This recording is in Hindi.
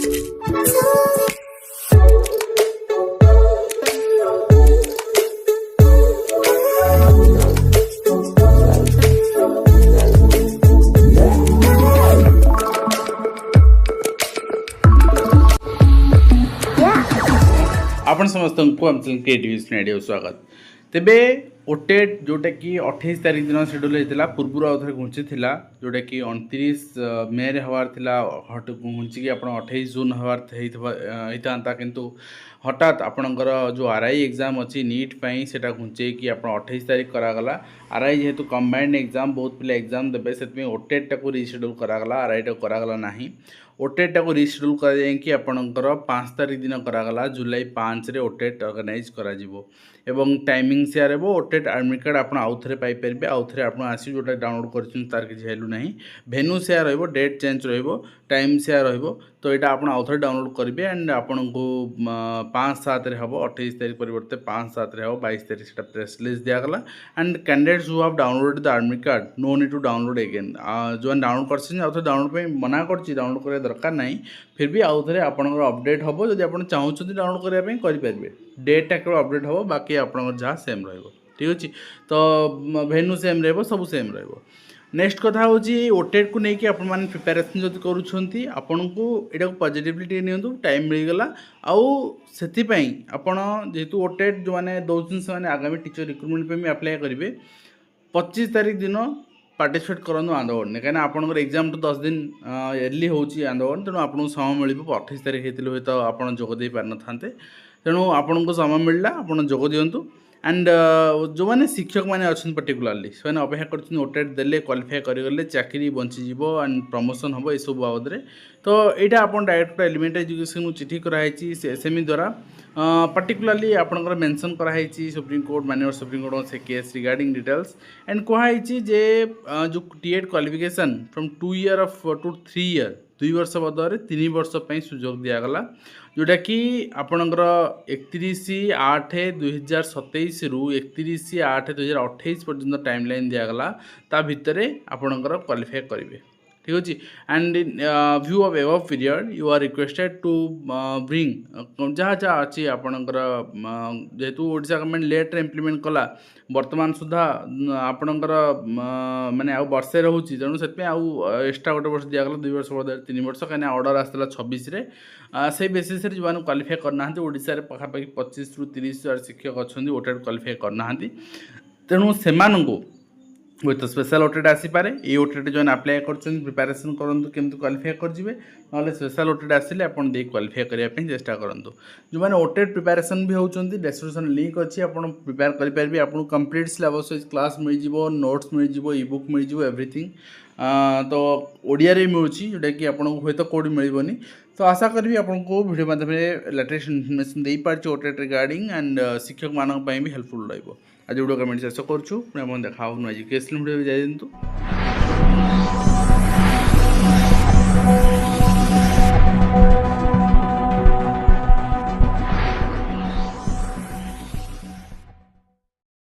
आपण समस्त को आम क्रिएटिव आइडिया स्वागत तेबे ओटेट जोटा कि 28 तारीख दिन शेड्यूल होता पूर्व आउ थे घुंची जोटा कि 29 मे रे हवार थिला हट घुंची आप 28 जून हवार होता किंतु हठात आपणकर जो आरआई एग्जाम अच्छी नीट पाई सेटा घुंचे कि आप 28 तारीख करागला आरआई जेहेतु कंबाइंड एग्जाम बहुत पिला एग्जाम देवे से ओटेट टाक रिशेड्यूल करागला आरआई टाक करागला नहीं ओटेट टाक रिशेड्यूल कर आपणकर 5 तारीख दिन करागला जुलाई 5 रे ओटेट ऑर्गेनाइज करा जिवो एवं टाइमिंग शेयर हे ओटेट एडमिट कार्ड आप आउ थे पाइपर आउ थे आप आस जोटा डाउनलोड कर तार किसी वैल्यू ना भेन्यू शेयर रही डेट चेंज टाइम शेयर तो यहाँ आप आउ थे डाउनलोड करेंगे एंड आपन को 5/7 हम 28 तारीख परिवर्ते 5/7 हम 22 तारीख से प्रेस रिलीज दिगला and candidates who have downloaded the admit card no need to download again जो डाउनलोड कर डाउनलोड मना कर डाउनलोड करने दरकार नहीं फिर भी आउ थे आप अपडेट हम जब आप चाहते डाउनलोड करने करेंगे डेटा केवल अपडेट हम बाकी आप जहाँ सेम रही ठीक अच्छे तो भेन्यू सेम रही सब सेम रही नेक्स्ट कथा हूँ ओटेट को लेकिन आप प्रिपेरेसन जब करूँ को यहाँ पॉजिटिवली नियंतु टाइम मिलगला आउ से आपण जेहेतु ओटेट जो मैंने दौरान से आगामी टीचर रिक्रुटमेंट भी अप्लाई करेंगे 25 तारीख दिन पार्टिसिपेट करूँ आंदोलन कहीं आपंकर एग्जाम टू 10 दिन अर्ली हो आंदोलन तेणु आपको समय मिल 28 तारीख होते हुए तो आप जोगदे पार न था तेणु आपन को समय मिलला आप जोग दिंतु एंड जो मैंने शिक्षक मैंने अच्छे पर्टिकुलाली से अपेक्षा कर ओटेट देले क्वालिफाई करगले चाकरी बंचीज एंड प्रमोशन हम यू बाबद में तो यहाँ आप डायरेक्ट एलिमेंट एजुकेशन चिठी कराई एसएमई द्वारा पर्टिकुलाली आपंकर मेंशन कराई सुप्रीम कोर्ट माननीय सुप्रीम कोर्ट से केस रिगार्डिंग डिटेल्स एंड कहुई जे जो टीएड qualification from 2 year to 3 year 2 वर्ष बदले 3 वर्ष सुजोग दिगला जोटा कि आपणकर 31/8/2027 रु 31/8/2028 पर्यंत टाइमलाइन दिगला ता भितर आपणकर क्वालिफाई करेंगे ठीक अच्छे and in view of above period you are requested to bring जहाँ जहाँ अच्छी आपणकर जेहेतु ओडिशा गवर्नमेंट लेट्रे इम्प्लीमेंट कला वर्तमान सुधा आपणकर माने आउ वर्षे रोचे तेणु से एक्सट्रा गोटे वर्ष दिगला 2 वर्ष बदले 3 वर्ष कहीं ऑर्डर आसाला 26 से बेसीस जो मैंने क्वालिफाई करना ओडिशा पाखापाखि 25 ରୁ 30 शिक्षक अच्छा ओटेट क्वालिफाई करना तेणु से हुए तो स्पेशल ओटेट आसीपे ये ओटेट जो अप्लाई कर प्रिपेरेसन करूँ केमती क्वालिफाई करजे ना स्पेशल ओटेट आसिले आप क्वालिफाई करने चेष्टा करूँ जो मैंने ओटेट प्रिपेरेसन भी होती डिस्क्रिप्शन लिंक अच्छी आप प्रिपेयर करेंगे आपको कंप्लीट सिलेबस क्लास मिल जाव नोट्स मिल जाव इ बुक मिल जाव एवरीथिंग तो ओडिया रे मिलूँ जोटा कि आपको हुए तो कौटी मिलनी तो आशा करी आपको वीडियो माध्यम लेटेस्ट इनफर्मेशन दे पार्टी ओटेट रिगार्डिंग एंड शिक्षक मानक भी हेल्पफुल रहा आज वीडियो कमेंट शेष करूँ देखा नुआ एजुकेशन वीडियो भी जाइए।